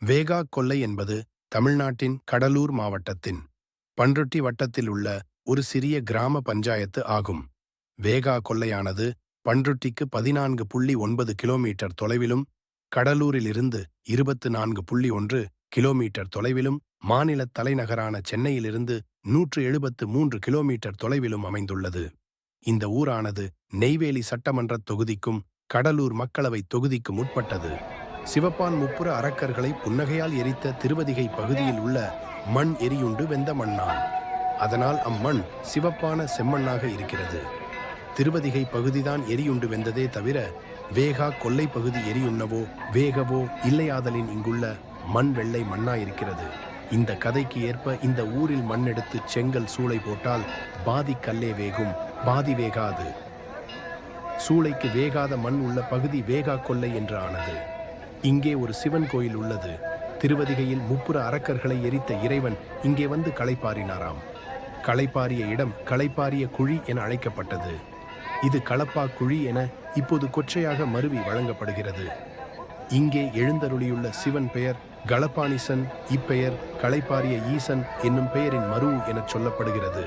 வேகா கொல்லை என்பது தமிழ்நாட்டின் கடலூர் மாவட்டத்தின் பண்ருட்டி வட்டத்தில் உள்ள ஒரு சிறிய கிராம பஞ்சாயத்து ஆகும். வேகா கொல்லையானது பண்ருட்டிக்கு 14.9 கிலோமீட்டர் தொலைவிலும், கடலூரிலிருந்து 24.1 கிலோமீட்டர் தொலைவிலும், மாநில தலைநகரான சென்னையிலிருந்து 173 கிலோமீட்டர் தொலைவிலும் அமைந்துள்ளது. இந்த ஊரானது நெய்வேலி சட்டமன்றத் தொகுதிக்கும் கடலூர் மக்களவை தொகுதிக்கும் உட்பட்டது. சிவப்பான் முப்புற அரக்கர்களை புன்னகையால் எரித்த திருவதிகை பகுதியில் உள்ள மண் எரியுண்டு வெந்த மண்ணாம். அதனால் அம்மண் சிவப்பான செம்மண்ணாக இருக்கிறது. திருவதிகை பகுதிதான் எரியுண்டு வெந்ததே தவிர வேகா கொல்லை பகுதி எரியுண்ணவோ வேகவோ இல்லையாதலின் இங்குள்ள மண் வெள்ளை மண்ணாயிருக்கிறது. இந்த கதைக்கு ஏற்ப இந்த ஊரில் மண் எடுத்து செங்கல் சூளை போட்டால் பாதி கல்லே வேகும், பாதி வேகாது. சூளைக்கு வேகாத மண் உள்ள பகுதி வேகா கொல்லை என்று ஆனது. இங்கே ஒரு சிவன் கோயில் உள்ளது. திருவதிகையில் முப்புற அரக்கர்களை எரித்த இறைவன் இங்கே வந்து களைப்பாரினாராம். களைப்பாரிய இடம் களைப்பாரிய குழி என அழைக்கப்பட்டது. இது களப்பா குழி என இப்போது கொச்சையாக மருவி வழங்கப்படுகிறது. இங்கே எழுந்தருளியுள்ள சிவன் பெயர் களப்பாணிசன். இப்பெயர் களைப்பாரிய ஈசன் என்னும் பெயரின் மருவு எனச் சொல்லப்படுகிறது.